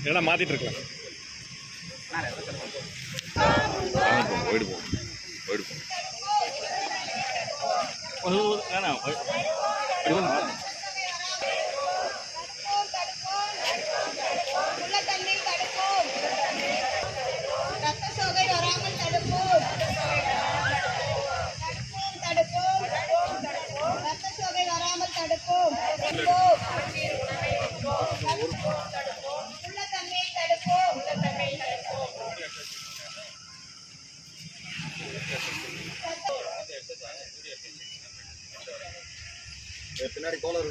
எல்லாம் மாத்திட்டு இருக்கலாம். போயிடுவோம் பின்னாடி கோலர்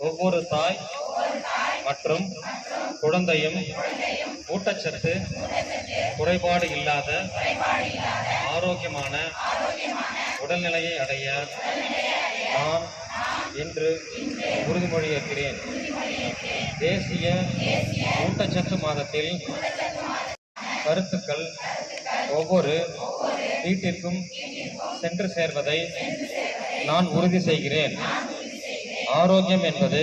ஒவ்வொரு தாய் மற்றும் குழந்தையும் ஊட்டச்சத்து குறைபாடு இல்லாத ஆரோக்கியமான உடல்நிலையை அடைய நான் இன்று உறுதிமொழி ஏற்கிறேன். தேசிய ஊட்டச்சத்து மாதத்தில் கருத்துக்கள் ஒவ்வொரு வீட்டிற்கும் சென்று சேர்வதை நான் உறுதி செய்கிறேன். ஆரோக்கியம் என்பது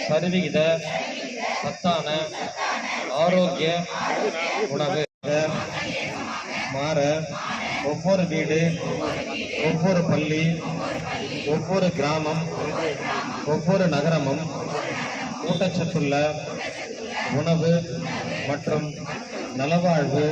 சரிவிகித சத்தான ஆரோக்கிய உணவு மாற ஒவ்வொரு வீடு, ஒவ்வொரு பள்ளி, ஒவ்வொரு கிராமம், ஒவ்வொரு நகரமும் ஊட்டச்சத்துள்ள உணவு மற்றும் நலவாழ்வு